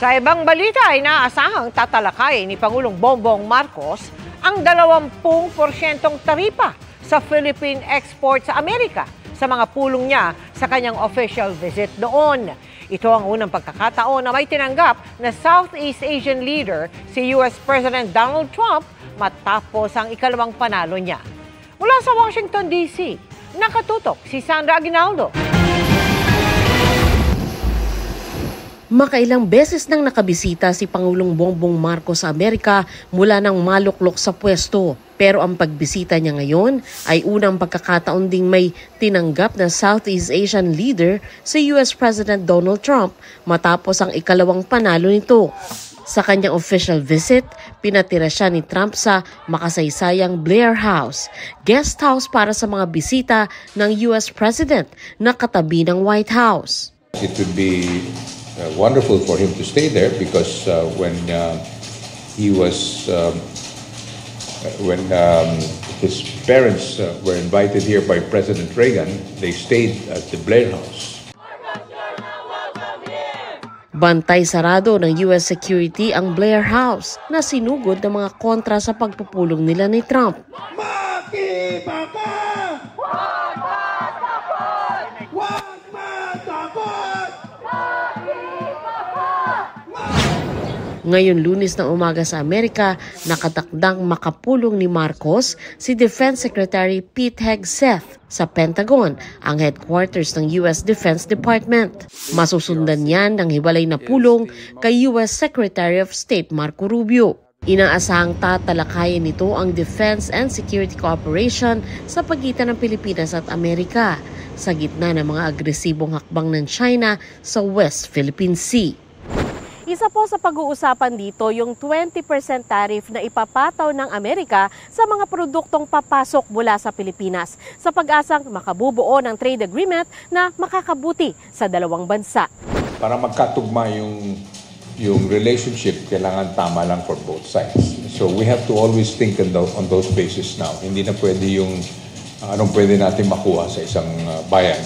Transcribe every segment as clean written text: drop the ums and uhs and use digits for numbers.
Sa ibang balita ay inaasahang tatalakay ni Pangulong Bongbong Marcos ang 20% taripa sa Philippine export sa Amerika sa mga pulong niya sa kanyang official visit doon. Ito ang unang pagkakataon na may tinanggap na Southeast Asian leader si US President Donald Trump matapos ang ikalawang panalo niya. Mula sa Washington, D.C., nakatutok si Sandra Aguinaldo. Makailang beses nang nakabisita si Pangulong Bongbong Marcos sa Amerika mula nang maluklok sa pwesto. Pero ang pagbisita niya ngayon ay unang pagkakataon ding may tinanggap na Southeast Asian leader si US President Donald Trump matapos ang ikalawang panalo nito. Sa kanyang official visit, pinatira siya ni Trump sa makasaysayang Blair House, guest house para sa mga bisita ng US President na katabi ng White House. It would be wonderful for him to stay there because when his parents were invited here by President Reagan, they stayed at the Blair House. Bantay sarado ng US security ang Blair House na sinugod ng mga kontra sa pagpupulong nila ni Trump. Ngayon Lunes ng umaga sa Amerika, nakatakdang makapulong ni Marcos si Defense Secretary Pete Hegseth sa Pentagon, ang headquarters ng US Defense Department. Masusundan niyan ng hiwalay na pulong kay US Secretary of State Marco Rubio. Inaasahang tatalakayin nito ang defense and security cooperation sa pagitan ng Pilipinas at Amerika sa gitna ng mga agresibong hakbang ng China sa West Philippine Sea. Isa po sa pag-uusapan dito yung 20% tariff na ipapataw ng Amerika sa mga produktong papasok mula sa Pilipinas sa pag-asang makabubuo ng trade agreement na makakabuti sa dalawang bansa. Para magkatugma yung relationship, kailangan tama lang for both sides. So we have to always think on those bases now. Hindi na pwede yung anong pwede natin makuha sa isang bayan.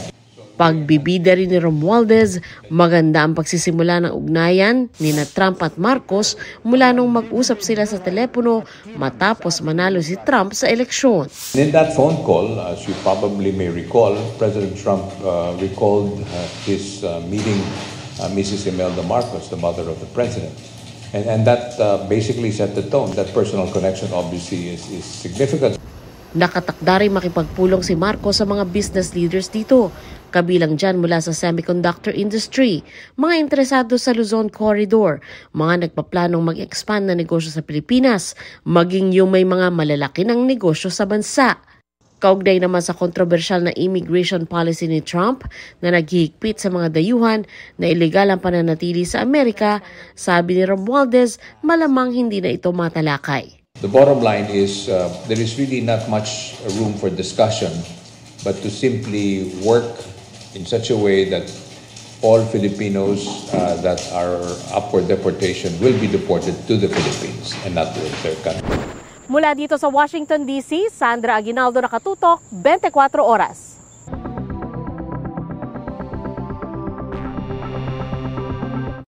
Pagbibida rin ni Romualdez, maganda ang pagsisimula ng ugnayan ni Trump at Marcos mula nung mag-usap sila sa telepono matapos manalo si Trump sa eleksyon. In that phone call, as you probably may recall, President Trump recalled his meeting Mrs. Imelda Marcos, the mother of the president. And that basically set the tone. That personal connection obviously is significant. Nakatakda rin makipagpulong si Marcos sa mga business leaders dito. Kabilang dyan mula sa semiconductor industry, mga interesado sa Luzon Corridor, mga nagpaplanong mag-expand na negosyo sa Pilipinas, maging yung may mga malalaki ng negosyo sa bansa. Kaugnay naman sa kontrobersyal na immigration policy ni Trump na naghihigpit sa mga dayuhan na ilegal ang pananatili sa Amerika, sabi ni Romualdez, malamang hindi na ito matalakay. The bottom line is there is really not much room for discussion, but to simply work in such a way that all Filipinos that are up for deportation will be deported to the Philippines and not to their country. Mula dito sa Washington, D.C., Sandra Aguinaldo, nakatutok, 24 Oras.